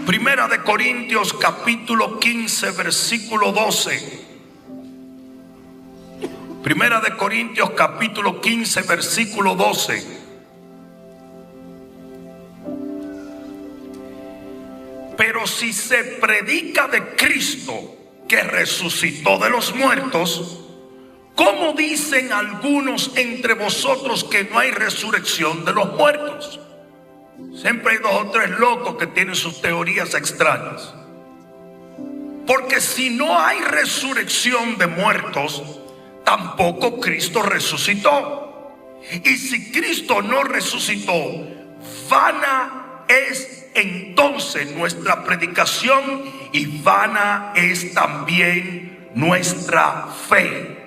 Primera de Corintios capítulo 15 versículo 12. Primera de Corintios capítulo 15 versículo 12. Pero si se predica de Cristo que resucitó de los muertos, ¿cómo dicen algunos entre vosotros que no hay resurrección de los muertos? Siempre hay dos o tres locos que tienen sus teorías extrañas. Porque si no hay resurrección de muertos, tampoco Cristo resucitó. Y si Cristo no resucitó, vana es entonces nuestra predicación y vana es también nuestra fe.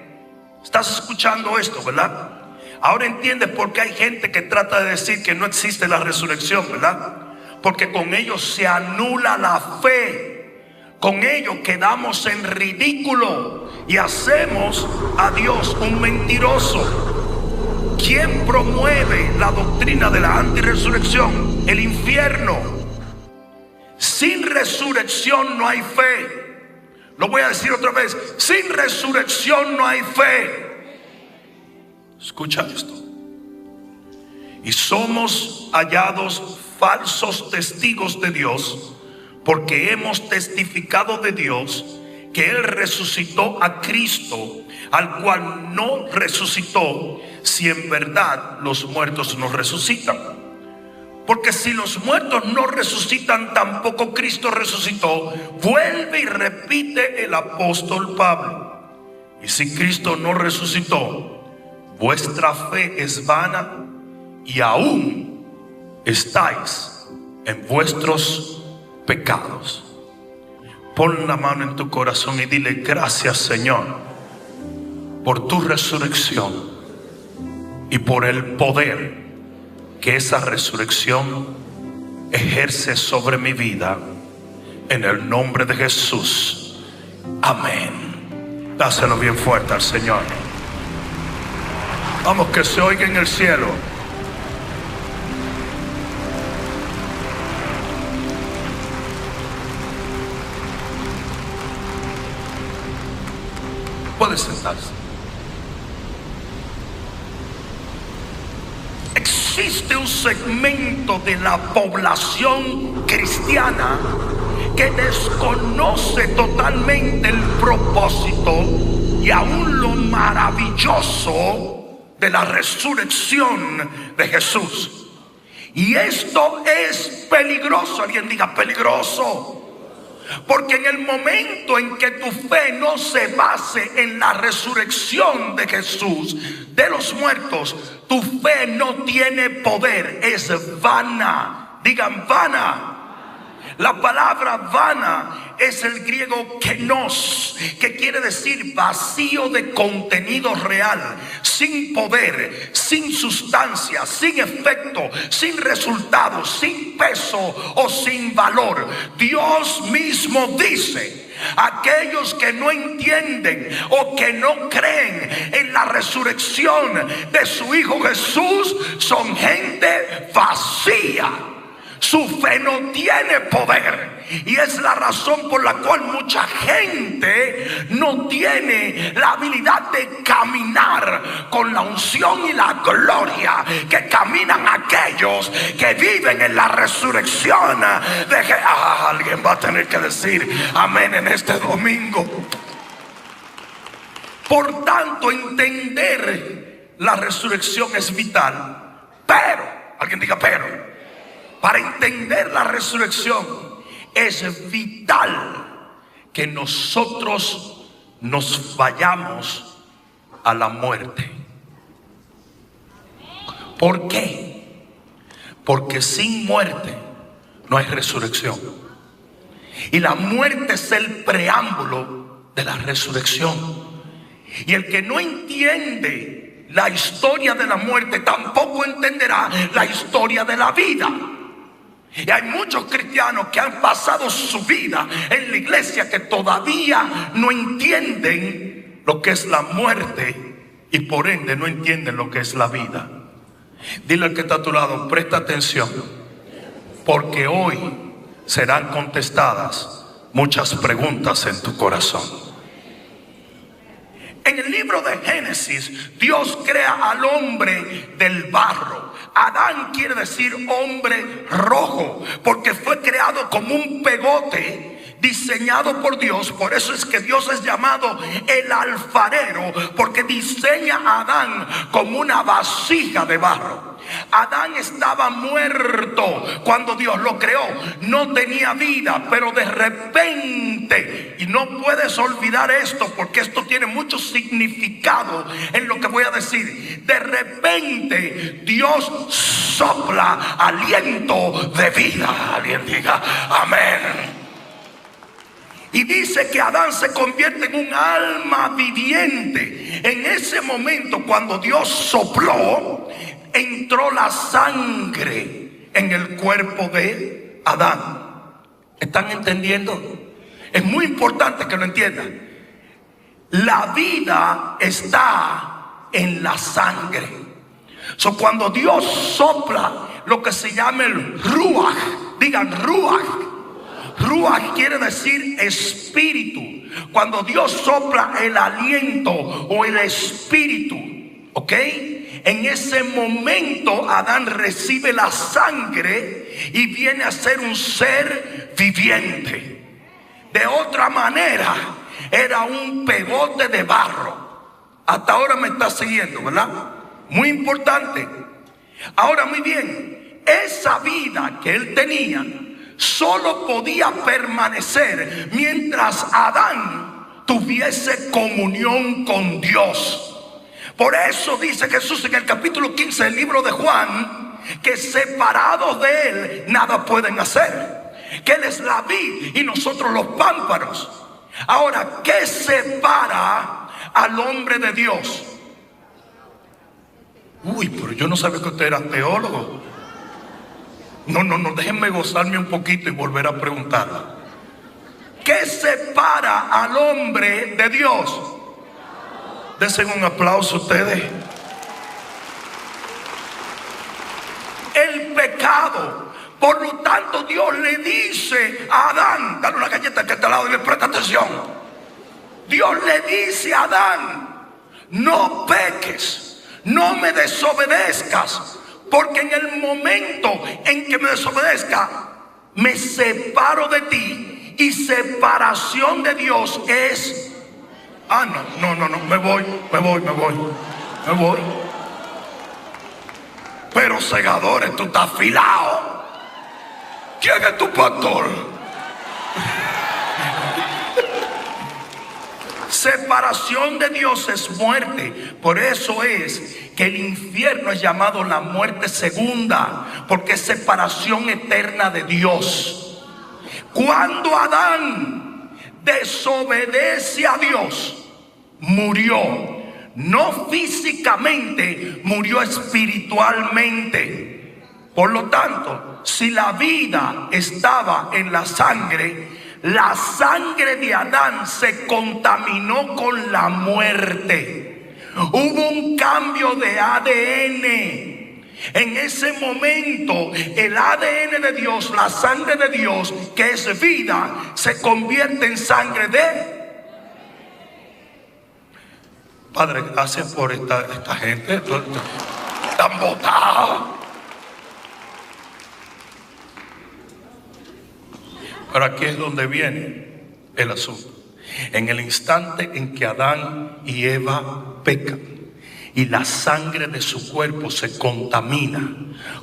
¿Estás escuchando esto, verdad? Ahora entiendes por qué hay gente que trata de decir que no existe la resurrección, ¿verdad? Porque con ellos se anula la fe. Con ellos quedamos en ridículo y hacemos a Dios un mentiroso. ¿Quién promueve la doctrina de la antirresurrección? El infierno. Sin resurrección no hay fe. Lo voy a decir otra vez. Sin resurrección no hay fe. Escucha esto. Y somos hallados falsos testigos de Dios, porque hemos testificado de Dios que Él resucitó a Cristo, al cual no resucitó, si en verdad los muertos no resucitan. Porque si los muertos no resucitan, tampoco Cristo resucitó. Vuelve y repite el apóstol Pablo. Y si Cristo no resucitó, vuestra fe es vana y aún estáis en vuestros pecados. Pon la mano en tu corazón y dile: gracias, Señor, por tu resurrección y por el poder que esa resurrección ejerce sobre mi vida, en el nombre de Jesús. Amén. Dáselo bien fuerte al Señor. Vamos, que se oiga en el cielo. Puede sentarse. Existe un segmento de la población cristiana que desconoce totalmente el propósito y aún lo maravilloso de la resurrección de Jesús. Y esto es peligroso. Alguien diga: peligroso. Porque en el momento en que tu fe no se base en la resurrección de Jesús de los muertos, tu fe no tiene poder, es vana. Digan: vana. La palabra vana es el griego kenos, que quiere decir vacío de contenido real, sin poder, sin sustancia, sin efecto, sin resultado, sin peso o sin valor. Dios mismo dice: aquellos que no entienden o que no creen en la resurrección de su Hijo Jesús son gente vacía. Su fe no tiene poder. Y es la razón por la cual mucha gente no tiene la habilidad de caminar con la unción y la gloria que caminan aquellos que viven en la resurrección de que alguien va a tener que decir amén en este domingo. Por tanto, entender la resurrección es vital. Pero, alguien diga pero. Para entender la resurrección es vital que nosotros nos vayamos a la muerte. ¿Por qué? Porque sin muerte no hay resurrección. Y la muerte es el preámbulo de la resurrección. Y el que no entiende la historia de la muerte tampoco entenderá la historia de la vida. Y hay muchos cristianos que han pasado su vida en la iglesia que todavía no entienden lo que es la muerte y por ende no entienden lo que es la vida. Dile al que está a tu lado: presta atención, porque hoy serán contestadas muchas preguntas en tu corazón. En el libro de Génesis, Dios crea al hombre del barro. Adán quiere decir hombre rojo, porque fue creado como un pegote diseñado por Dios. Por eso es que Dios es llamado el alfarero, porque diseña a Adán como una vasija de barro. Adán estaba muerto cuando Dios lo creó, no tenía vida, pero de repente, y no puedes olvidar esto porque esto tiene mucho significado en lo que voy a decir, de repente Dios sopla aliento de vida. Alguien diga amén. Y dice que Adán se convierte en un alma viviente. En ese momento, cuando Dios sopló, entró la sangre en el cuerpo de Adán. ¿Están entendiendo? Es muy importante que lo entiendan. La vida está en la sangre. Cuando Dios sopla lo que se llama el ruach, digan ruach. Ruach quiere decir espíritu. Cuando Dios sopla el aliento o el espíritu, ¿ok? En ese momento Adán recibe la sangre y viene a ser un ser viviente. De otra manera, era un pegote de barro. Hasta ahora me está siguiendo, ¿verdad? Muy importante. Ahora, muy bien, esa vida que él tenía solo podía permanecer mientras Adán tuviese comunión con Dios. Por eso dice Jesús en el capítulo 15 del libro de Juan, que separados de él nada pueden hacer, que él es la vid y nosotros los pámpanos. Ahora, ¿qué separa al hombre de Dios? Uy, pero yo no sabía que usted era teólogo. No, déjenme gozarme un poquito y volver a preguntar. ¿Qué separa al hombre de Dios? Desen un aplauso ustedes. El pecado. Por lo tanto, Dios le dice a Adán, dale una galleta que está al lado y le presta atención. Dios le dice a Adán: no peques, no me desobedezcas, porque en el momento en que me desobedezca, me separo de ti. Y separación de Dios es... no, me voy. Pero segadores, tú estás afilado. ¿Quién es tu pastor? Separación de Dios es muerte. Por eso es que el infierno es llamado la muerte segunda, porque es separación eterna de Dios. Cuando Adán desobedece a Dios, murió. No físicamente, murió espiritualmente. Por lo tanto, si la vida estaba en la sangre de Adán se contaminó con la muerte. Hubo un cambio de ADN. En ese momento, el ADN de Dios, la sangre de Dios, que es vida, se convierte en sangre de... Padre, gracias por esta gente tan botada. Pero aquí es donde viene el asunto. En el instante en que Adán y Eva pecan y la sangre de su cuerpo se contamina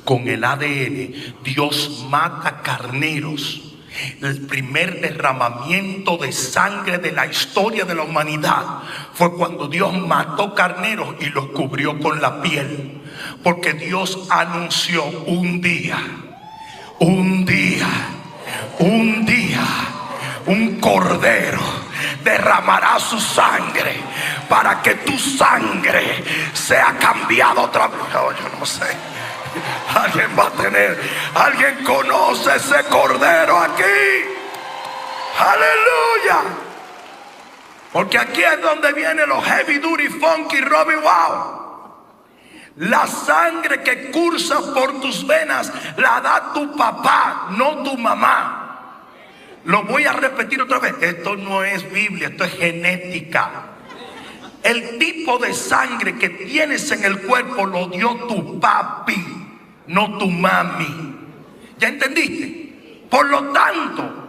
con el ADN, Dios mata carneros. El primer derramamiento de sangre de la historia de la humanidad fue cuando Dios mató carneros y los cubrió con la piel, porque Dios anunció un día, un cordero derramará su sangre para que tu sangre sea cambiada otra vez. Oh, yo no sé. Alguien va a tener, alguien conoce ese cordero aquí. Aleluya. Porque aquí es donde vienen los heavy duty, funky, Robbie Wow. La sangre que cursa por tus venas la da tu papá, no tu mamá. Lo voy a repetir otra vez. Esto no es Biblia, esto es genética. El tipo de sangre que tienes en el cuerpo lo dio tu papi, no tu mami. ¿Ya entendiste? Por lo tanto,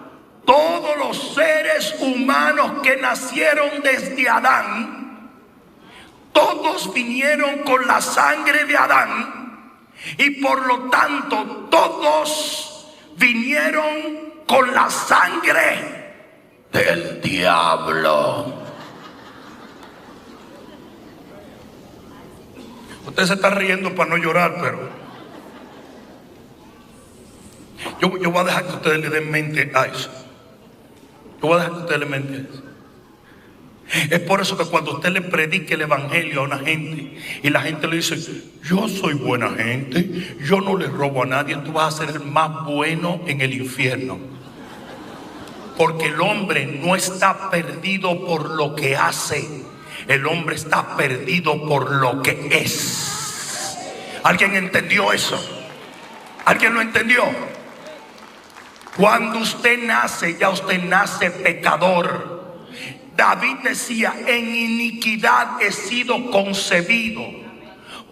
todos los seres humanos que nacieron desde Adán, todos vinieron con la sangre de Adán, y por lo tanto todos vinieron con la sangre del diablo. Usted se está riendo para no llorar, pero yo voy a dejar que ustedes le den mente a eso. Yo voy a dejar que ustedes le den mente a eso. Es por eso que cuando usted le predique el evangelio a una gente y la gente le dice: yo soy buena gente, yo no le robo a nadie, tú vas a ser el más bueno en el infierno. Porque el hombre no está perdido por lo que hace, el hombre está perdido por lo que es. ¿Alguien entendió eso? ¿Alguien lo entendió? Cuando usted nace, ya usted nace pecador. David decía: en iniquidad he sido concebido.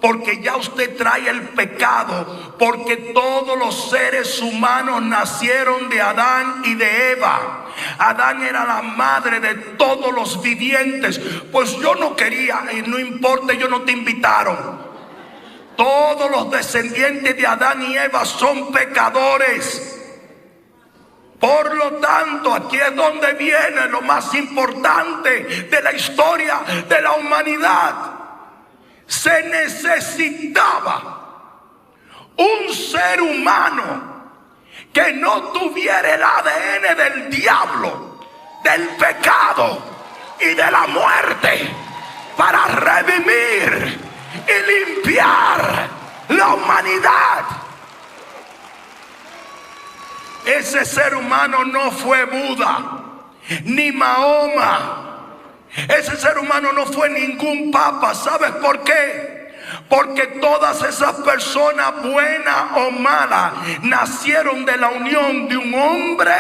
Porque ya usted trae el pecado. Porque todos los seres humanos nacieron de Adán y de Eva. Adán era la madre de todos los vivientes. Pues yo no quería, y no importa, ellos no te invitaron. Todos los descendientes de Adán y Eva son pecadores. Por lo tanto, aquí es donde viene lo más importante de la historia de la humanidad. Se necesitaba un ser humano que no tuviera el ADN del diablo, del pecado y de la muerte, para redimir y limpiar la humanidad. Ese ser humano no fue Buda ni Mahoma. Ese ser humano no fue ningún papa. ¿Sabes por qué? Porque todas esas personas, buenas o malas, nacieron de la unión de un hombre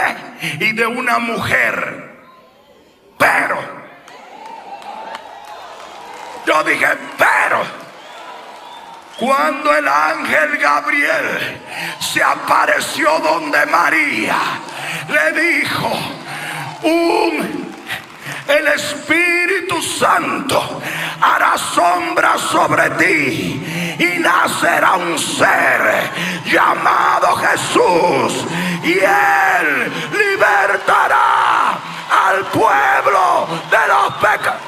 y de una mujer. Pero yo dije, pero cuando el ángel Gabriel se apareció donde María, le dijo: el Espíritu Santo hará sombra sobre ti y nacerá un ser llamado Jesús, y él libertará al pueblo de los pecados.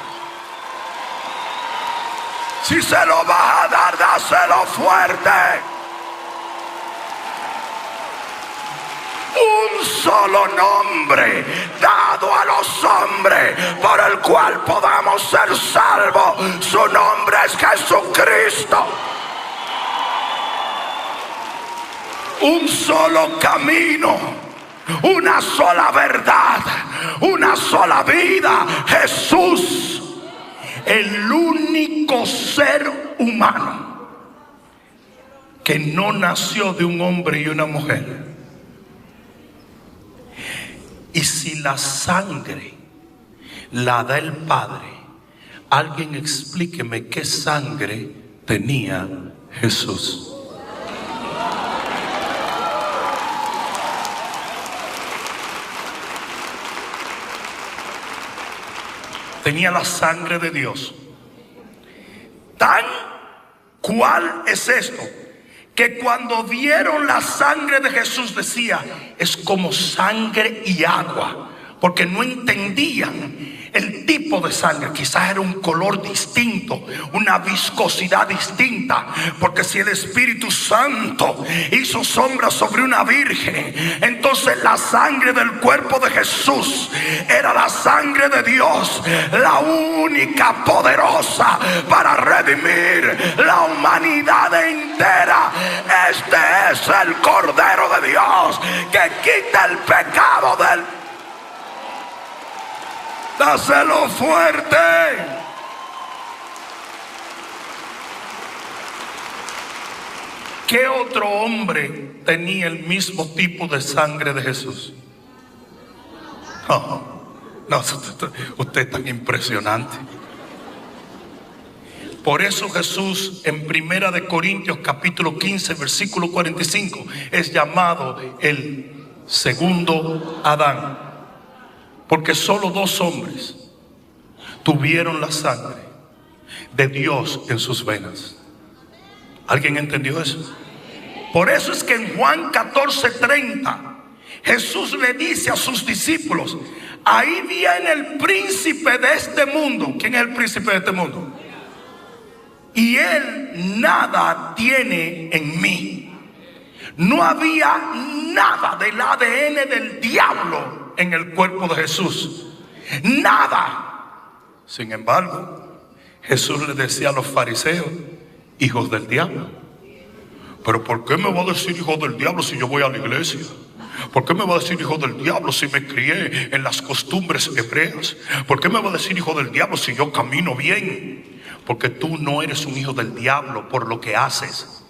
Si se lo vas a dar, dáselo fuerte. Un solo nombre dado a los hombres por el cual podamos ser salvos. Su nombre es Jesucristo. Un solo camino, una sola verdad, una sola vida. Jesús, el único ser humano que no nació de un hombre y una mujer. Y si la sangre la da el Padre, alguien explíqueme qué sangre tenía Jesús. Tenía la sangre de Dios. Tan cual es esto, que cuando vieron la sangre de Jesús decía: es como sangre y agua, porque no entendían el tipo de sangre. Quizás era un color distinto, una viscosidad distinta, porque si el Espíritu Santo hizo sombra sobre una virgen, entonces la sangre del cuerpo de Jesús era la sangre de Dios, la única poderosa para redimir la humanidad entera. Este es el Cordero de Dios que quita el pecado del... Dáselo fuerte. ¿Qué otro hombre tenía el mismo tipo de sangre de Jesús? No, usted es tan impresionante. Por eso Jesús en 1 Corintios capítulo 15 versículo 45 es llamado el segundo Adán, porque solo 2 hombres tuvieron la sangre de Dios en sus venas. ¿Alguien entendió eso? Por eso es que en Juan 14:30 Jesús le dice a sus discípulos: ahí viene el príncipe de este mundo. ¿Quién es el príncipe de este mundo? Y él nada tiene en mí. No había nada del ADN del diablo en el cuerpo de Jesús. Nada. Sin embargo, Jesús le decía a los fariseos: hijos del diablo. Pero ¿por qué me va a decir hijo del diablo si yo voy a la iglesia? ¿Por qué me va a decir hijo del diablo si me crié en las costumbres hebreas? ¿Por qué me va a decir hijo del diablo si yo camino bien? Porque tú no eres un hijo del diablo por lo que haces,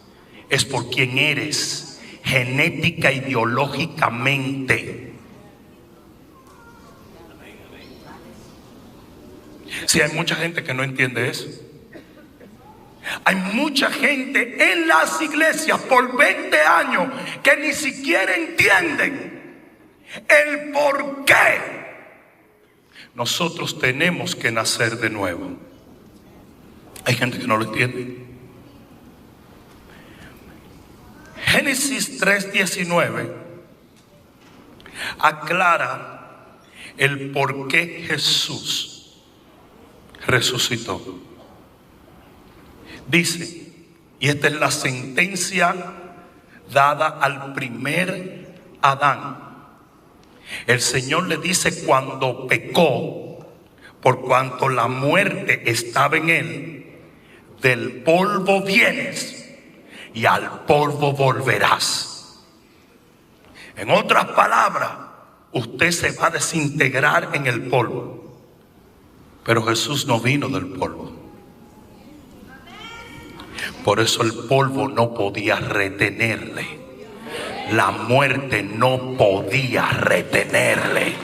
es por quien eres, genética y biológicamente. Sí, hay mucha gente que no entiende eso. Hay mucha gente en las iglesias por 20 años que ni siquiera entienden el por qué nosotros tenemos que nacer de nuevo. Hay gente que no lo entiende. Génesis 3:19 aclara el por qué Jesús resucitó. Dice, y esta es la sentencia dada al primer Adán. El Señor le dice cuando pecó, por cuanto la muerte estaba en él: del polvo vienes y al polvo volverás. En otras palabras, usted se va a desintegrar en el polvo. Pero Jesús no vino del polvo. Por eso el polvo no podía retenerle. La muerte no podía retenerle.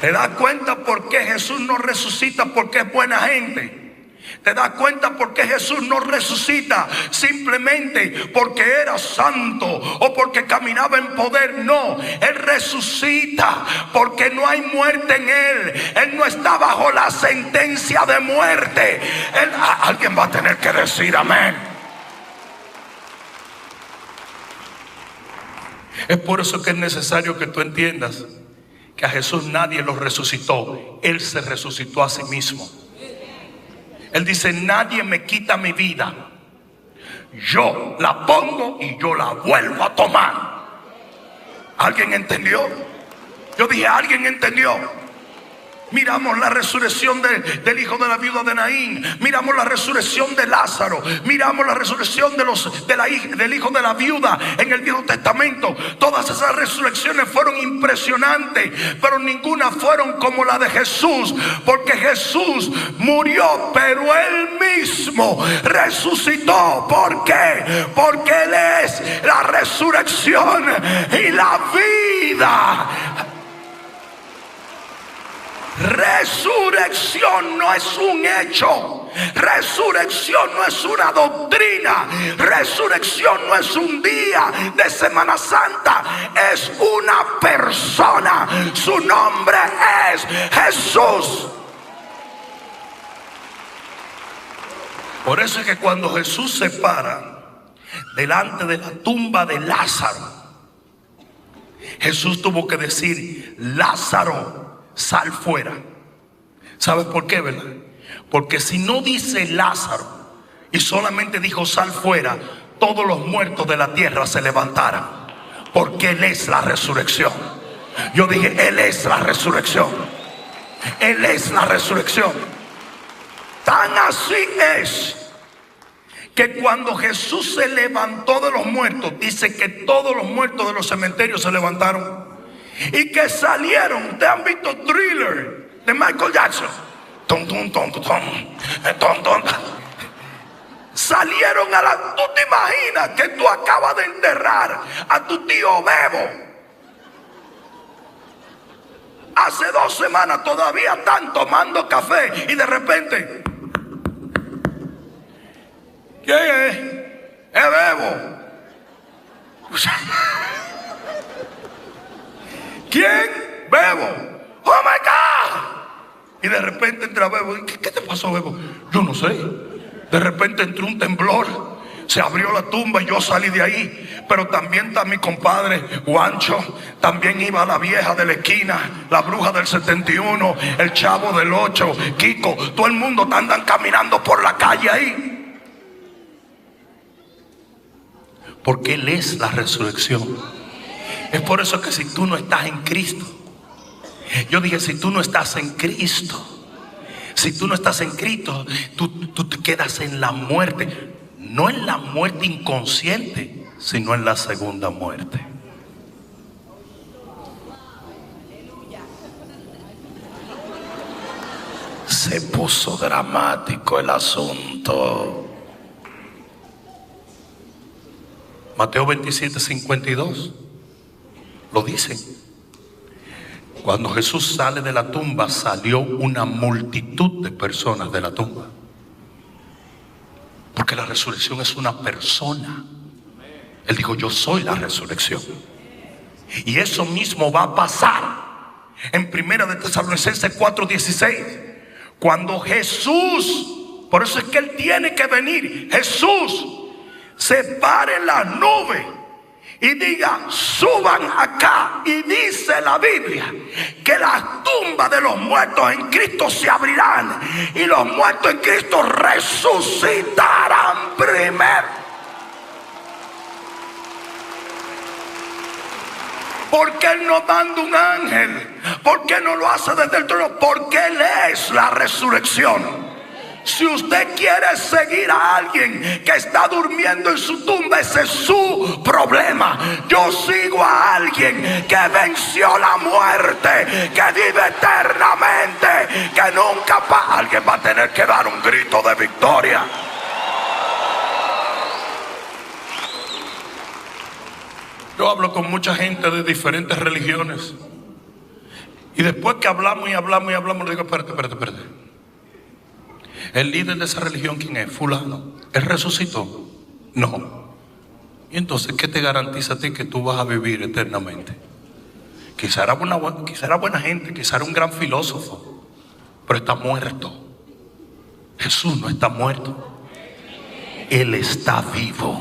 ¿Te das cuenta por qué Jesús no resucita? Porque es buena gente. ¿Te das cuenta por qué Jesús no resucita simplemente porque era santo o porque caminaba en poder? No, Él resucita porque no hay muerte en Él. Él no está bajo la sentencia de muerte. Alguien va a tener que decir amén. Es por eso que es necesario que tú entiendas que a Jesús nadie lo resucitó. Él se resucitó a sí mismo. Él dice: nadie me quita mi vida, yo la pongo y yo la vuelvo a tomar. ¿Alguien entendió? Yo dije, ¿alguien entendió? Miramos la resurrección del hijo de la viuda de Naín. Miramos la resurrección de Lázaro. Miramos la resurrección del hijo de la viuda en el Viejo Testamento. Todas esas resurrecciones fueron impresionantes, pero ninguna fueron como la de Jesús. Porque Jesús murió, pero Él mismo resucitó. ¿Por qué? Porque Él es la resurrección y la vida. Resurrección no es un hecho. Resurrección no es una doctrina. Resurrección no es un día de Semana Santa. Es una persona. Su nombre es Jesús. Por eso es que cuando Jesús se para delante de la tumba de Lázaro, Jesús tuvo que decir: Lázaro, sal fuera. ¿Sabes por qué, verdad? Porque si no dice Lázaro y solamente dijo sal fuera, todos los muertos de la tierra se levantaran. Porque Él es la resurrección. Yo dije, Él es la resurrección. Él es la resurrección. Tan así es que cuando Jesús se levantó de los muertos, dice que todos los muertos de los cementerios se levantaron y que salieron. Ustedes han visto Thriller de Michael Jackson. salieron a la... ¿Tú te imaginas que tú acabas de enterrar a tu tío Bebo? Hace 2 semanas todavía están tomando café y de repente... ¿Quién es? Es Bebo. ¿Quién? Bebo. ¡Oh my God! Y de repente entra Bebo. ¿Qué te pasó, Bebo? Yo no sé. De repente entró un temblor. Se abrió la tumba y yo salí de ahí. Pero también está mi compadre Juancho. También iba la vieja de la esquina, la bruja del 71, el chavo del 8, Kiko. Todo el mundo andan caminando por la calle ahí. Porque Él es la resurrección. Es por eso que si tú no estás en Cristo, yo dije, si tú no estás en Cristo, si tú no estás en Cristo, tú te quedas en la muerte. No en la muerte inconsciente, sino en la segunda muerte. Se puso dramático el asunto. Mateo 27:52 lo dicen. Cuando Jesús sale de la tumba, salió una multitud de personas de la tumba. Porque la resurrección es una persona. Él dijo, yo soy la resurrección. Y eso mismo va a pasar en 1 de Tesalonicenses 4:16. Cuando Jesús, por eso es que Él tiene que venir, Jesús se pare en la nube y diga, suban acá. Y dice la Biblia que las tumbas de los muertos en Cristo se abrirán y los muertos en Cristo resucitarán primero. ¿Por qué Él no manda un ángel? ¿Por qué no lo hace desde el trono? Porque Él es la resurrección. Si usted quiere seguir a alguien que está durmiendo en su tumba, ese es su problema. Yo sigo a alguien que venció la muerte, que vive eternamente, que nunca pasa. Alguien va a tener que dar un grito de victoria. Yo hablo con mucha gente de diferentes religiones y después que hablamos y hablamos y hablamos, le digo, espérate. ¿El líder de esa religión quién es? Fulano. ¿Él resucitó? No. Y entonces, ¿qué te garantiza a ti que tú vas a vivir eternamente? Quizá era buena gente, quizá era un gran filósofo, pero está muerto. Jesús no está muerto. Él está vivo.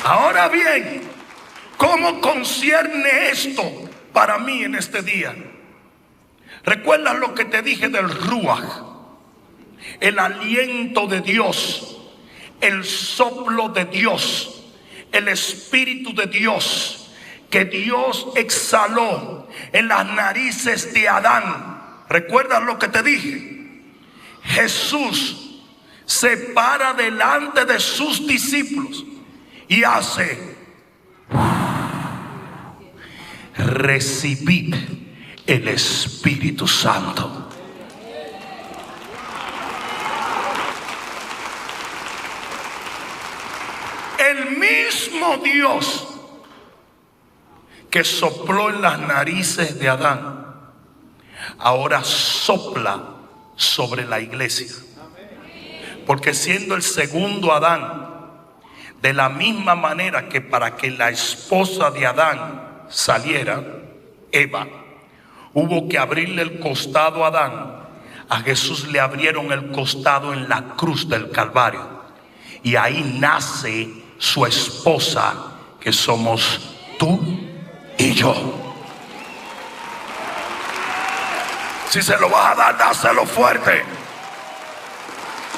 Ahora bien, ¿cómo concierne esto para mí en este día? ¿Recuerdas lo que te dije del Ruach? El aliento de Dios, el soplo de Dios, el Espíritu de Dios, que Dios exhaló en las narices de Adán. ¿Recuerdas lo que te dije? Jesús se para delante de sus discípulos y hace: recibid el Espíritu Santo. El mismo Dios que sopló en las narices de Adán, ahora sopla sobre la iglesia. Porque siendo el segundo Adán, de la misma manera que para que la esposa de Adán saliera, Eva, hubo que abrirle el costado a Adán. A Jesús le abrieron el costado en la cruz del Calvario. Y ahí nace su esposa, que somos tú y yo. Si se lo vas a dar, dáselo fuerte.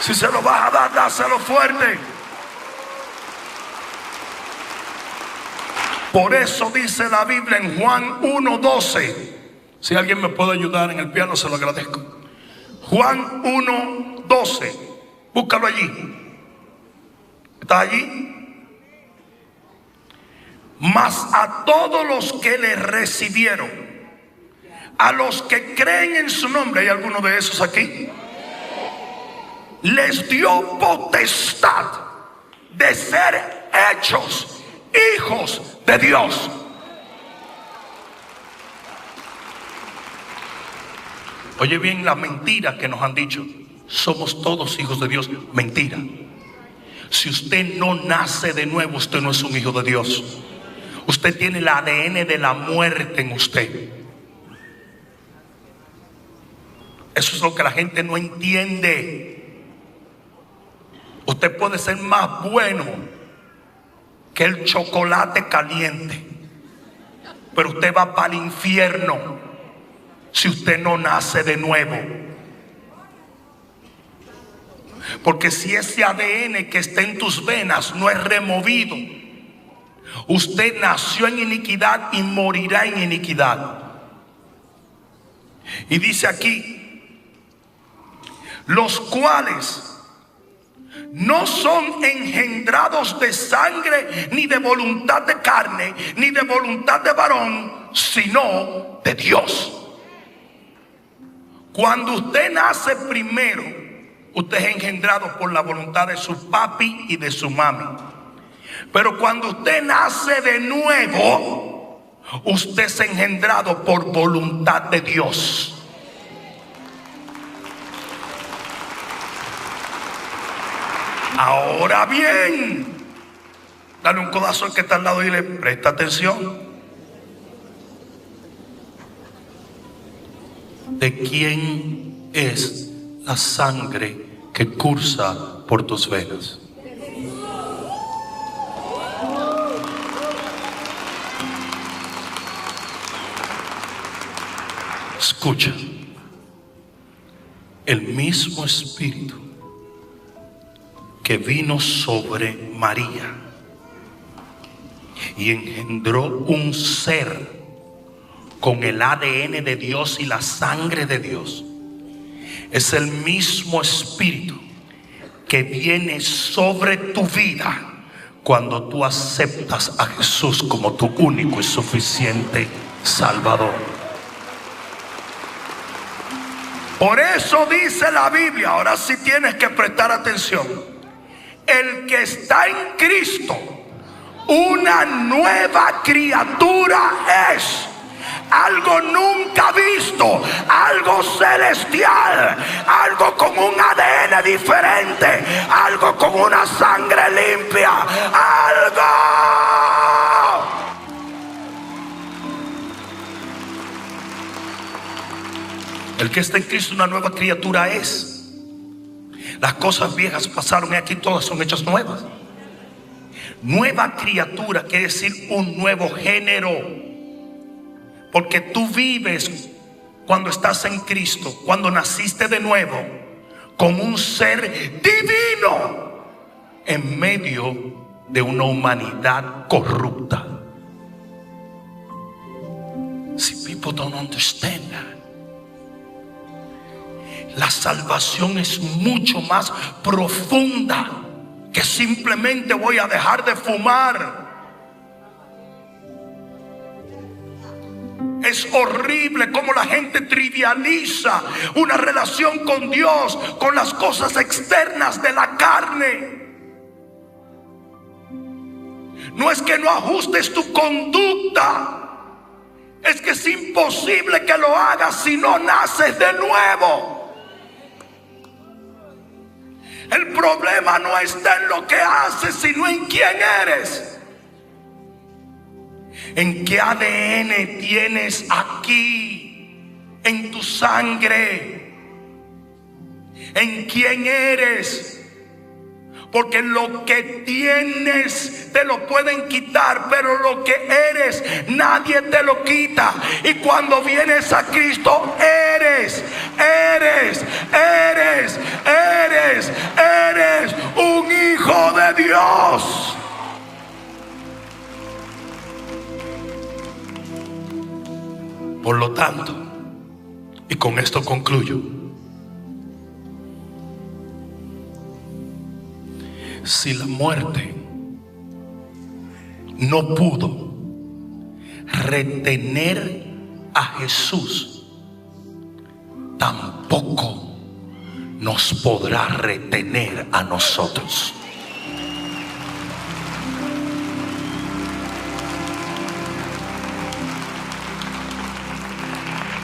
Si se lo vas a dar, dáselo fuerte. Por eso dice la Biblia en Juan 1:12. Si alguien me puede ayudar en el piano, se lo agradezco. Juan 1:12. Búscalo allí. ¿Está allí? Mas a todos los que le recibieron, a los que creen en su nombre, ¿hay alguno de esos aquí? Les dio potestad de ser hechos hijos de Dios. Oye bien la mentira que nos han dicho: somos todos hijos de Dios. Mentira. Si usted no nace de nuevo, usted no es un hijo de Dios. Usted tiene el ADN de la muerte en usted. Eso es lo que la gente no entiende. Usted puede ser más bueno que el chocolate caliente, pero usted va para el infierno si usted no nace de nuevo. Porque si ese ADN que está en tus venas no es removido, usted nació en iniquidad y morirá en iniquidad. Y dice aquí: los cuales no son engendrados de sangre, ni de voluntad de carne, ni de voluntad de varón, sino de Dios. Cuando usted nace primero, usted es engendrado por la voluntad de su papi y de su mami. Pero cuando usted nace de nuevo, usted es engendrado por voluntad de Dios. Ahora bien, dale un codazo al que está al lado y le presta atención. ¿De quién es la sangre que cursa por tus venas? Escucha. El mismo Espíritu que vino sobre María y engendró un ser con el ADN de Dios y la sangre de Dios, es el mismo Espíritu que viene sobre tu vida cuando tú aceptas a Jesús como tu único y suficiente Salvador. Por eso dice la Biblia, ahora sí tienes que prestar atención: el que está en Cristo, una nueva criatura es. Algo nunca visto, algo celestial, algo con un ADN diferente, algo con una sangre limpia, algo. El que está en Cristo, una nueva criatura es. Las cosas viejas pasaron y aquí todas son hechas nuevas. Nueva criatura quiere decir un nuevo género. Porque tú vives, cuando estás en Cristo, cuando naciste de nuevo, como un ser divino en medio de una humanidad corrupta. Si people don't understand that, la salvación es mucho más profunda que simplemente voy a dejar de fumar. Es horrible cómo la gente trivializa una relación con Dios con las cosas externas de la carne. No es que no ajustes tu conducta, es que es imposible que lo hagas si no naces de nuevo. El problema no está en lo que haces, sino en quién eres. ¿En qué ADN tienes aquí en tu sangre? ¿En quién eres? Porque lo que tienes te lo pueden quitar, pero lo que eres nadie te lo quita. Y cuando vienes a Cristo eres un hijo de Dios. Por lo tanto, y con esto concluyo, si la muerte no pudo retener a Jesús tampoco nos podrá retener a nosotros.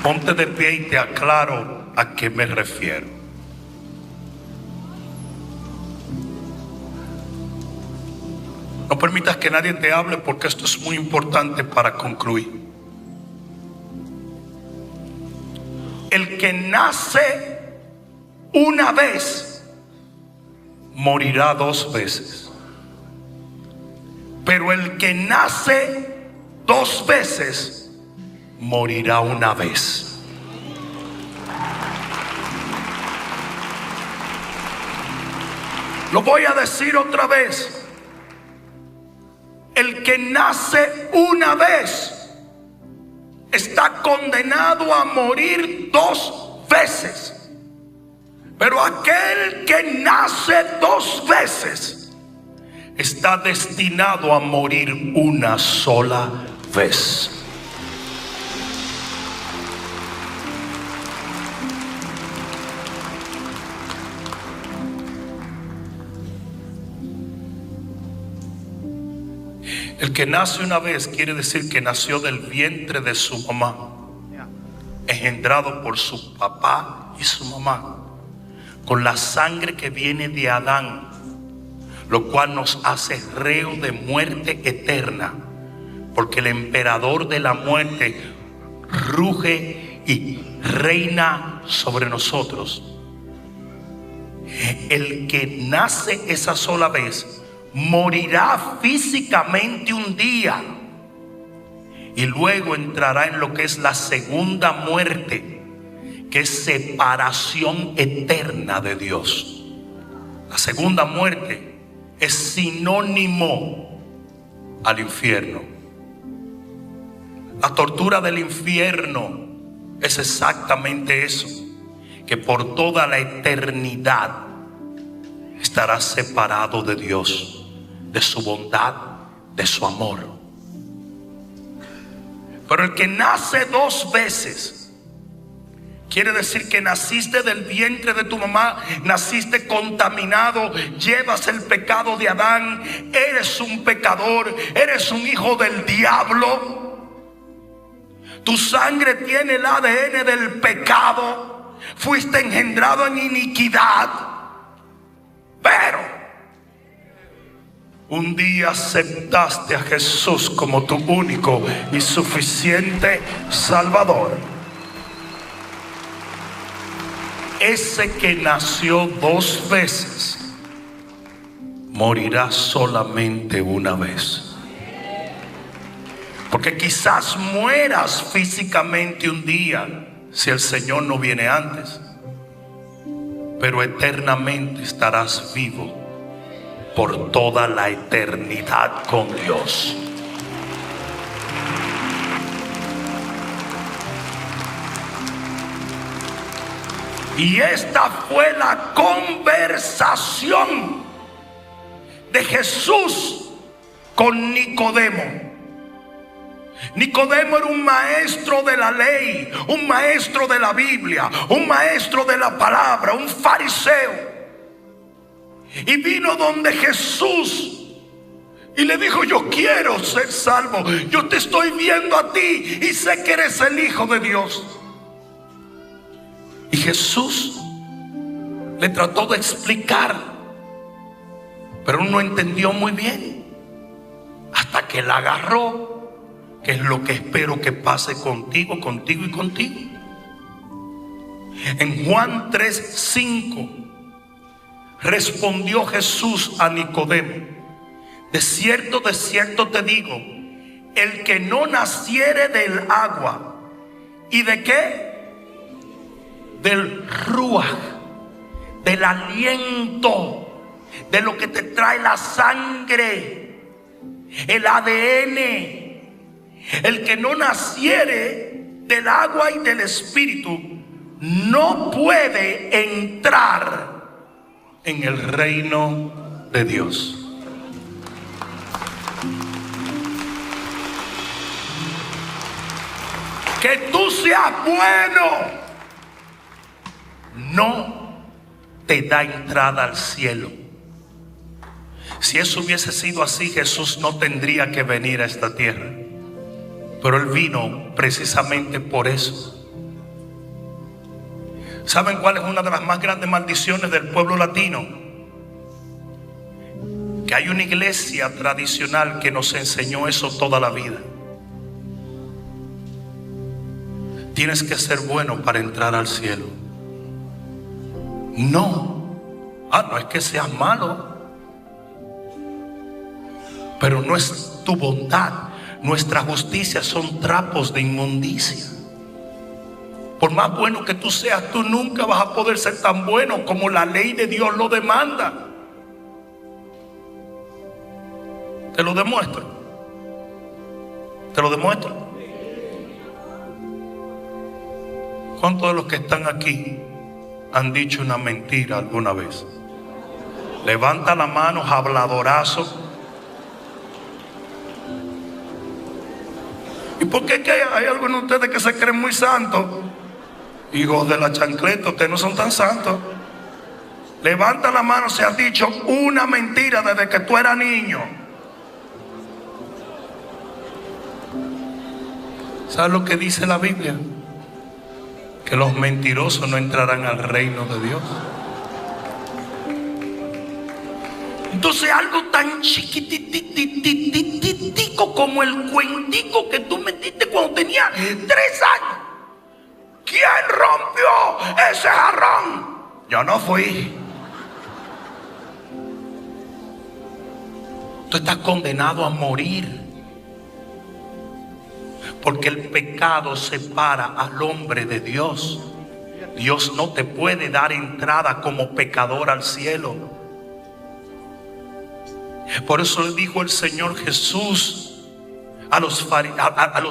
Ponte de pie y te aclaro a qué me refiero. No permitas que nadie te hable, porque esto es muy importante para concluir. El que nace una vez morirá 2 veces, pero el que nace 2 veces morirá 1 vez. Lo voy a decir otra vez. El que nace 1 vez está condenado a morir 2 veces. Pero aquel que nace 2 veces está destinado a morir 1 sola vez. El que nace 1 vez quiere decir que nació del vientre de su mamá, engendrado por su papá y su mamá, con la sangre que viene de Adán, lo cual nos hace reo de muerte eterna, porque el emperador de la muerte ruge y reina sobre nosotros. El que nace esa sola vez morirá físicamente un día y luego entrará en lo que es la segunda muerte, que es separación eterna de Dios. La segunda muerte es sinónimo al infierno. La tortura del infierno es exactamente eso, que por toda la eternidad estarás separado de Dios, de su bondad, de su amor. Pero el que nace 2 veces quiere decir que naciste del vientre de tu mamá, naciste contaminado, llevas el pecado de Adán, eres un pecador, eres un hijo del diablo. Tu sangre tiene el ADN del pecado, fuiste engendrado en iniquidad. Pero un día aceptaste a Jesús como tu único y suficiente Salvador. Ese que nació 2 veces morirá solamente 1 vez. Porque quizás mueras físicamente un día si el Señor no viene antes, pero eternamente estarás vivo por toda la eternidad con Dios. Y esta fue la conversación de Jesús con Nicodemo. Nicodemo era un maestro de la ley, un maestro de la Biblia, un maestro de la palabra, un fariseo. Y vino donde Jesús y le dijo: yo quiero ser salvo, yo te estoy viendo a ti y sé que eres el Hijo de Dios. Y Jesús le trató de explicar, pero no entendió muy bien, hasta que la agarró, que es lo que espero que pase contigo, contigo y contigo. En Juan 3:5 respondió Jesús a Nicodemo: de cierto te digo, el que no naciere del agua y de qué, del ruaj, del aliento, de lo que te trae la sangre, el ADN, el que no naciere del agua y del espíritu no puede entrar en el reino de Dios. Que tú seas bueno no te da entrada al cielo. Si eso hubiese sido así, Jesús no tendría que venir a esta tierra. Pero Él vino precisamente por eso. ¿Saben cuál es una de las más grandes maldiciones del pueblo latino? Que hay una iglesia tradicional que nos enseñó eso toda la vida. Tienes que ser bueno para entrar al cielo. No. No es que seas malo, pero no es tu bondad. Nuestra justicia son trapos de inmundicia. Por más bueno que tú seas, tú nunca vas a poder ser tan bueno como la ley de Dios lo demanda. Te lo demuestro. Te lo demuestro. ¿Cuántos de los que están aquí han dicho una mentira alguna vez? Levanta la mano, habladorazo. ¿Y por qué que hay algunos de ustedes que se creen muy santos? Hijos de la chancleta, ustedes no son tan santos. Levanta la mano si has dicho una mentira desde que tú eras niño. ¿Sabes lo que dice la Biblia? Que los mentirosos no entrarán al reino de Dios. Entonces algo tan chiquititico como el cuentico que tú metiste cuando tenía 3 años. ¿Quién rompió ese jarrón? Yo no fui. Tú estás condenado a morir. Porque el pecado separa al hombre de Dios. Dios no te puede dar entrada como pecador al cielo. Por eso le dijo el Señor Jesús a los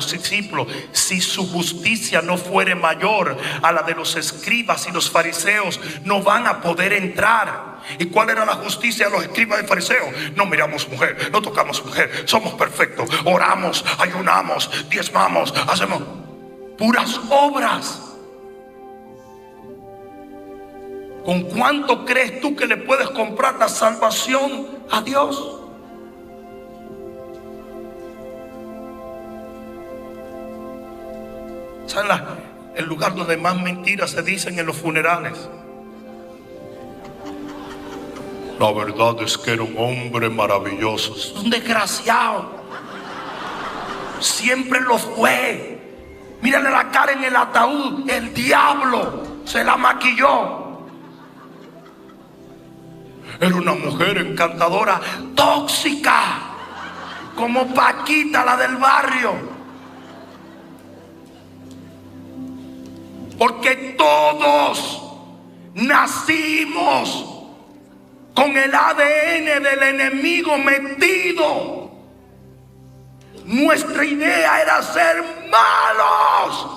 discípulos: si su justicia no fuere mayor a la de los escribas y los fariseos, no van a poder entrar. ¿Y cuál era la justicia de los escribas y fariseos? No miramos mujer, no tocamos mujer, somos perfectos, oramos, ayunamos, diezmamos, hacemos puras obras. ¿Con cuánto crees tú que le puedes comprar la salvación a Dios? ¿Saben el lugar donde más mentiras se dicen? En los funerales. La verdad es que era un hombre maravilloso. Es un desgraciado. Siempre lo fue. Mírale la cara en el ataúd. El diablo se la maquilló. Era una mujer encantadora, tóxica, como Paquita, la del barrio. Porque todos nacimos con el ADN del enemigo metido. Nuestra idea era ser malos.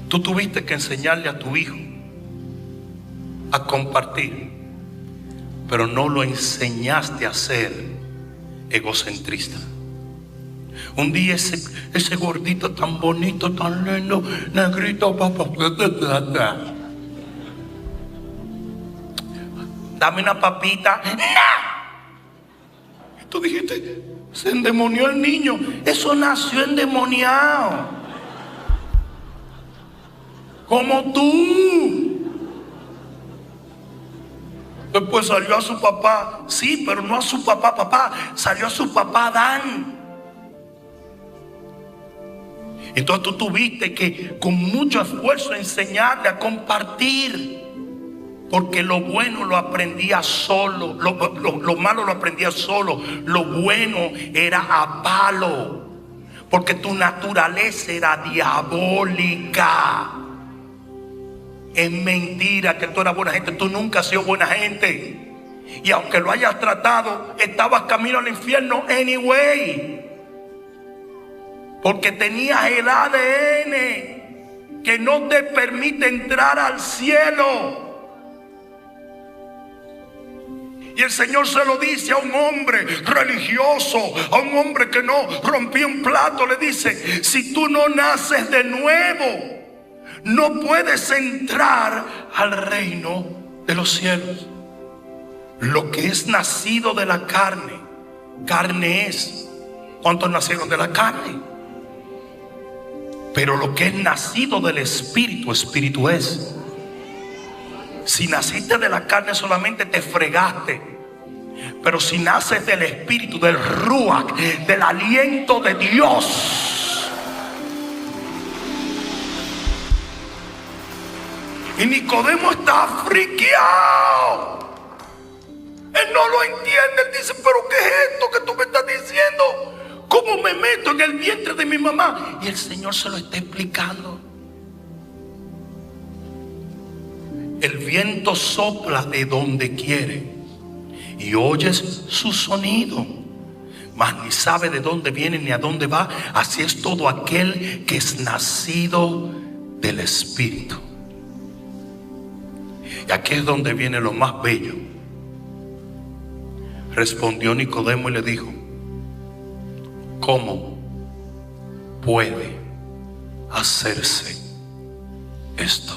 Tú tuviste que enseñarle a tu hijo a compartir, pero no lo enseñaste a ser egocentrista. Un día ese gordito tan bonito, tan lindo, negrito, papá, dame una papita. ¡No! Y tú dijiste, se endemonió el niño. Eso nació endemoniado. Como tú. Después salió a su papá. Sí, pero no a su papá. Salió a su papá Adán. Entonces tú tuviste que con mucho esfuerzo enseñarle a compartir. Porque lo bueno lo aprendía solo. Lo malo lo aprendía solo. Lo bueno era a palo. Porque tu naturaleza era diabólica. Es mentira que tú eras buena gente. Tú nunca has sido buena gente. Y aunque lo hayas tratado, estabas camino al infierno anyway. Porque tenías el ADN que no te permite entrar al cielo. Y el Señor se lo dice a un hombre religioso, a un hombre que no rompía un plato. Le dice: si tú no naces de nuevo, no puedes entrar al reino de los cielos. Lo que es nacido de la carne, carne es. ¿Cuántos nacieron de la carne? Pero lo que es nacido del Espíritu, Espíritu es. Si naciste de la carne solamente te fregaste. Pero si naces del Espíritu, del Ruach, del aliento de Dios. Y Nicodemo está friqueado. Él no lo entiende. Él dice: pero ¿qué es esto que tú me estás diciendo? ¿Cómo me meto en el vientre de mi mamá? Y el Señor se lo está explicando. El viento sopla de donde quiere y oyes su sonido, mas ni sabe de dónde viene ni a dónde va. Así es todo aquel que es nacido del Espíritu. Y aquí es donde viene lo más bello. Respondió Nicodemo y le dijo: ¿cómo puede hacerse esto?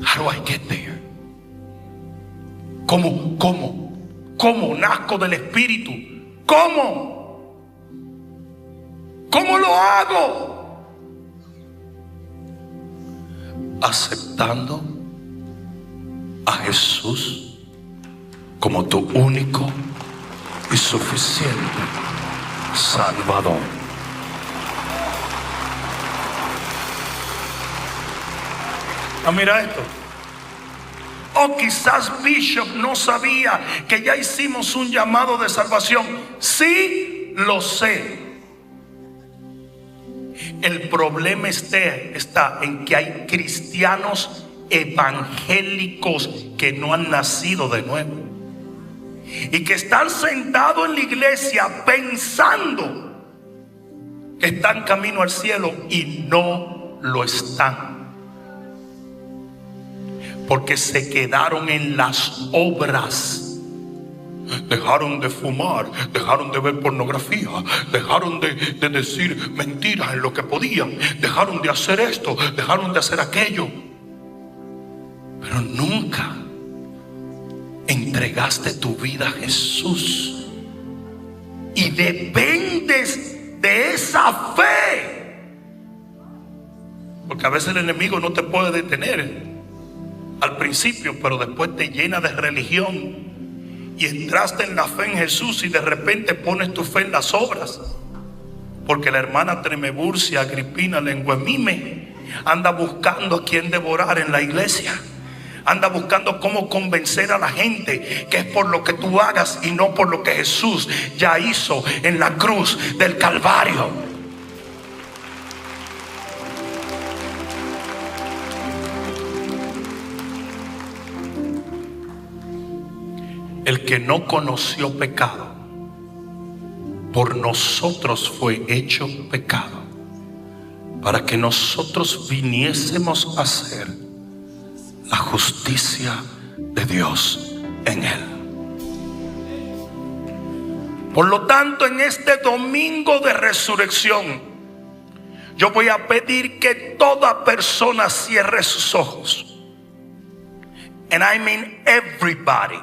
How do I get there? ¿Cómo nazco del Espíritu? ¿Cómo lo hago? Aceptando a Jesús como tu único y suficiente Salvador. Mira esto. O quizás Bishop no sabía que ya hicimos un llamado de salvación. Sí, lo sé. El problema está en que hay cristianos evangélicos que no han nacido de nuevo y que están sentados en la iglesia pensando que están camino al cielo y no lo están. Porque se quedaron en las obras. Dejaron de fumar, dejaron de ver pornografía, dejaron de decir mentiras en lo que podían, dejaron de hacer esto, dejaron de hacer aquello. Pero nunca entregaste tu vida a Jesús y dependes de esa fe. Porque a veces el enemigo no te puede detener al principio, pero después te llena de religión y entraste en la fe en Jesús y de repente pones tu fe en las obras. Porque la hermana Tremeburcia Agripina Lenguemime anda buscando a quien devorar en la iglesia. Anda buscando cómo convencer a la gente que es por lo que tú hagas y no por lo que Jesús ya hizo en la cruz del Calvario. El que no conoció pecado, por nosotros fue hecho pecado, para que nosotros viniésemos a ser la justicia de Dios en él. Por lo tanto, en este domingo de resurrección, yo voy a pedir que toda persona cierre sus ojos. And I mean everybody.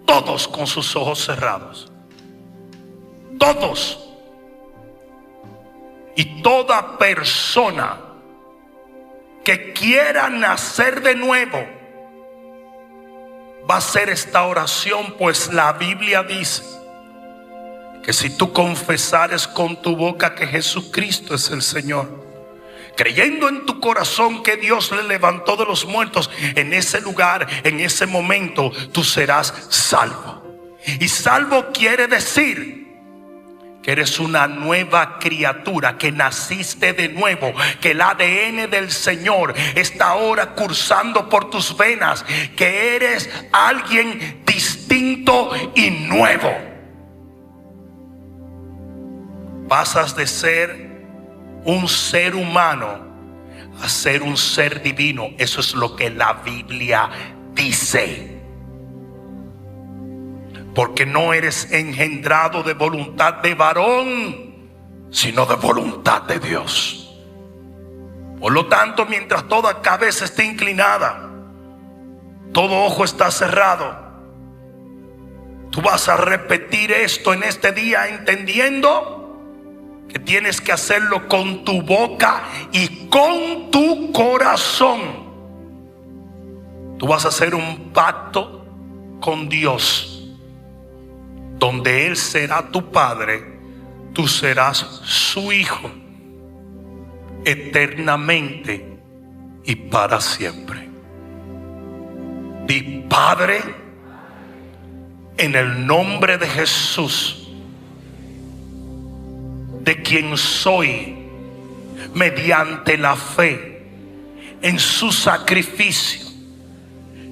Todos con sus ojos cerrados. Todos. Y toda persona que quiera nacer de nuevo va a hacer esta oración, pues la Biblia dice que si tú confesares con tu boca que Jesucristo es el Señor, creyendo en tu corazón que Dios le levantó de los muertos, en ese lugar, en ese momento, tú serás salvo. Y salvo quiere decir que eres una nueva criatura, que naciste de nuevo, que el ADN del Señor está ahora cursando por tus venas, que eres alguien distinto y nuevo. Pasas de ser un ser humano a ser un ser divino. Eso es lo que la Biblia dice. Porque no eres engendrado de voluntad de varón, sino de voluntad de Dios. Por lo tanto, mientras toda cabeza esté inclinada, todo ojo está cerrado, tú vas a repetir esto en este día, entendiendo que tienes que hacerlo con tu boca y con tu corazón. Tú vas a hacer un pacto con Dios, donde Él será tu Padre, tú serás su Hijo, eternamente y para siempre. Di: Padre, en el nombre de Jesús, de quien soy mediante la fe en su sacrificio,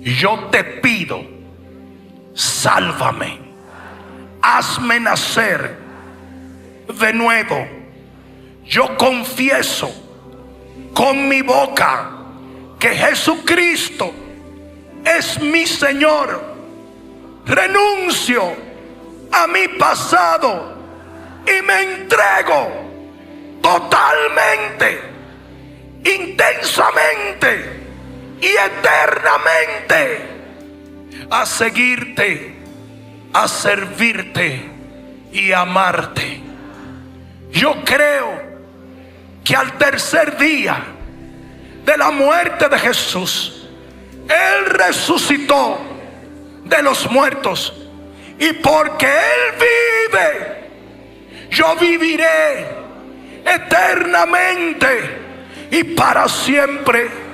yo te pido, sálvame, hazme nacer de nuevo. Yo confieso con mi boca que Jesucristo es mi Señor. Renuncio a mi pasado y me entrego totalmente, intensamente y eternamente a seguirte, a servirte y amarte. Yo creo que al tercer día de la muerte de Jesús, Él resucitó de los muertos, y porque Él vive, yo viviré eternamente y para siempre.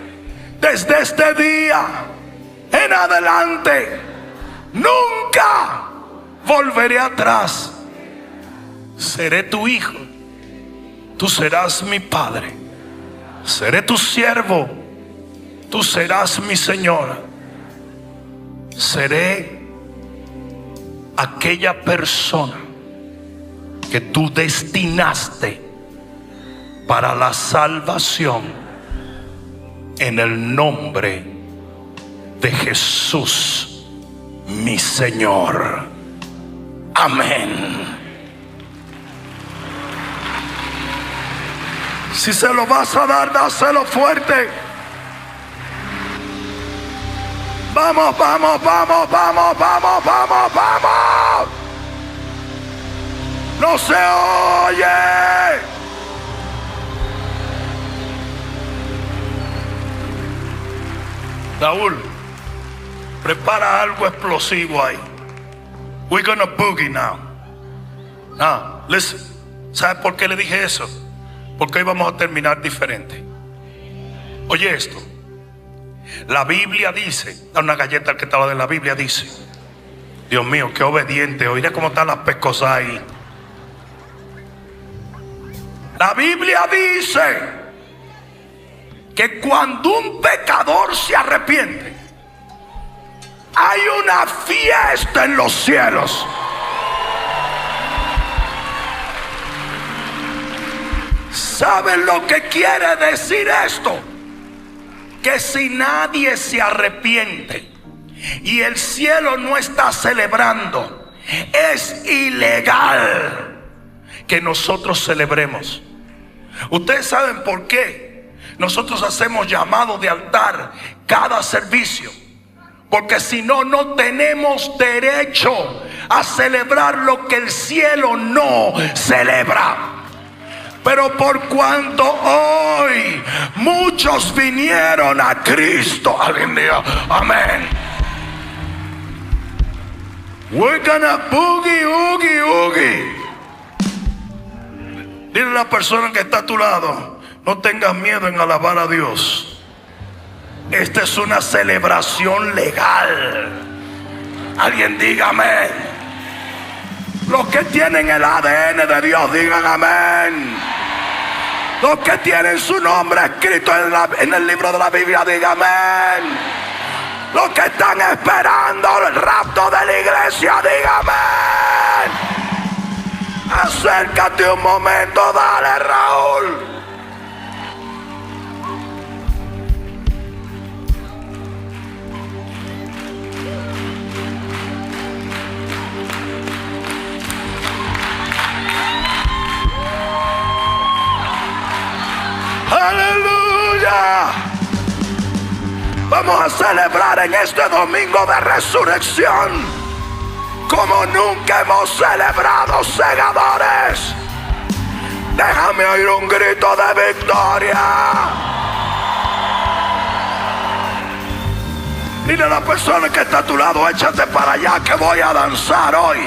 Desde este día en adelante, nunca volveré atrás. Seré tu hijo, tú serás mi padre. Seré tu siervo, tú serás mi Señor. Seré aquella persona que tú destinaste para la salvación, en el nombre de Jesús, mi Señor. Amén. Si se lo vas a dar, dáselo fuerte. Vamos, vamos, vamos, vamos, vamos, vamos, vamos. No se oye. Raúl, prepara algo explosivo ahí. We're gonna boogie now. Now, listen. ¿Sabes por qué le dije eso? Porque hoy vamos a terminar diferente. Oye esto. La Biblia dice, da una galleta al que estaba de la Biblia, dice, Dios mío, qué obediente. Oye cómo están las pescosas ahí. La Biblia dice que cuando un pecador se arrepiente, hay una fiesta en los cielos. ¿Saben lo que quiere decir esto? Que si nadie se arrepiente y el cielo no está celebrando, es ilegal que nosotros celebremos. Ustedes saben por qué nosotros hacemos llamado de altar cada servicio. Porque si no, no tenemos derecho a celebrar lo que el cielo no celebra. Pero por cuanto hoy muchos vinieron a Cristo, alguien diga amén. We're gonna boogie, oogie, oogie. Dile a la persona que está a tu lado, no tengas miedo en alabar a Dios. Esta es una celebración legal. Alguien diga amén. Los que tienen el ADN de Dios, digan amén. Los que tienen su nombre escrito en el libro de la Biblia, digan amén. Los que están esperando el rapto de la iglesia, digan amén. Acércate un momento, dale, Raúl. Aleluya. Vamos a celebrar en este domingo de resurrección como nunca hemos celebrado, segadores. Déjame oír un grito de victoria. Dile a la persona que está a tu lado: échate para allá que voy a danzar hoy.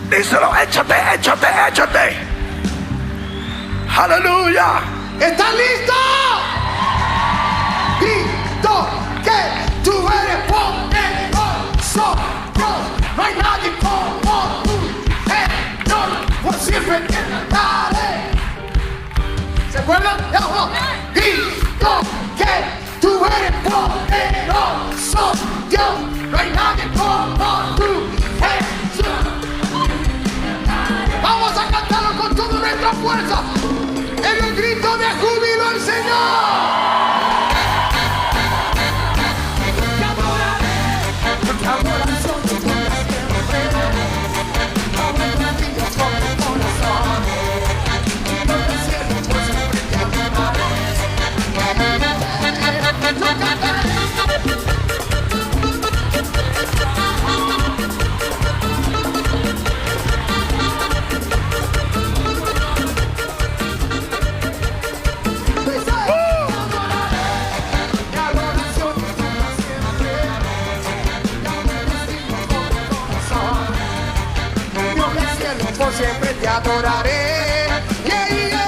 Díselo: échate, échate, échate. Aleluya. ¿Están listos? Grito que tú eres poderoso. No hay nadie como tú. Por siempre te cantaré. ¿Se acuerdan? Grito que tú eres poderoso. Dios, no hay nadie como tú. Vamos a cantarlo con toda nuestra fuerza. En un grito de júbilo al Señor. Te adoraré, porque adoración tu siempre. Como un platillo con mi corazón. Y no te siento por siempre te adoraré. Yo cantaré. Por siempre te adoraré. Yeah, yeah.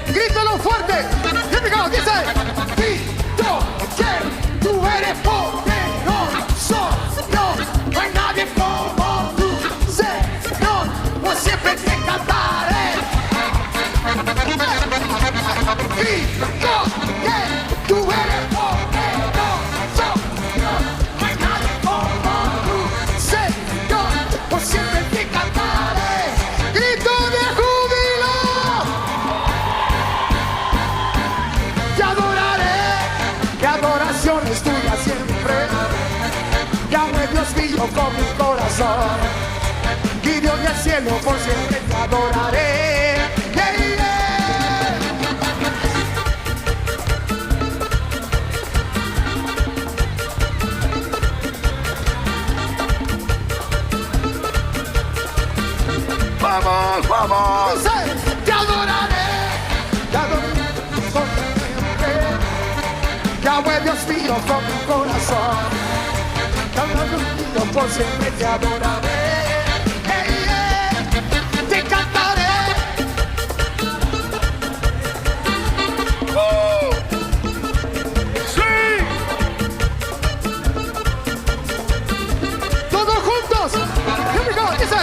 Grítalo fuerte. Here we go. Dice: grito que tú eres poderoso. No hay nadie como tú, Señor. Por siempre te cantaré. Grito que tú eres poderoso. No hay nadie como tú, Señor. Por siempre te cantaré. Grito de júbilo. Te adoraré. Mi adoración es tuya siempre. Llame Dios mío con mi corazón. Y Dios del cielo por siempre te adoraré. Yeah, yeah. Vamos, vamos. Te adoraré, te adoraré por siempre. Yahweh Dios mío con mi corazón. Yahweh Dios mío por siempre te adoraré. Hey, yeah. Te cantaré. Sí. Todos juntos. Here we go. Dice: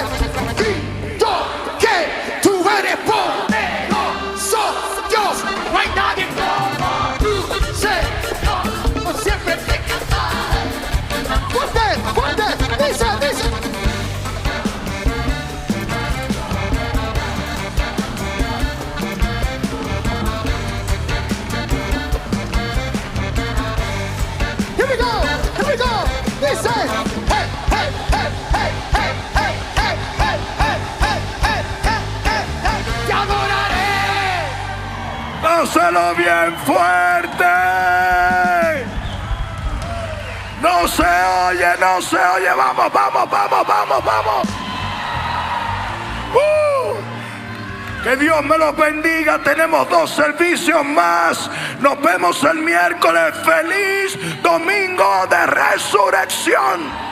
que tú eres poderoso, Dios, no hay nadie como tú, Señor, por siempre te cantaré. Fuerte, fuerte, dice, dice. Here we go, dice: hey, hey, hey, hey, hey, hey, hey, hey, hey, hey, hey, hey. Te adoraré. Dáselo bien fuerte. No se oye, no se oye. Vamos, vamos, vamos, vamos, vamos. Que Dios me los bendiga. Tenemos 2 servicios más. Nos vemos el miércoles. Feliz domingo de resurrección.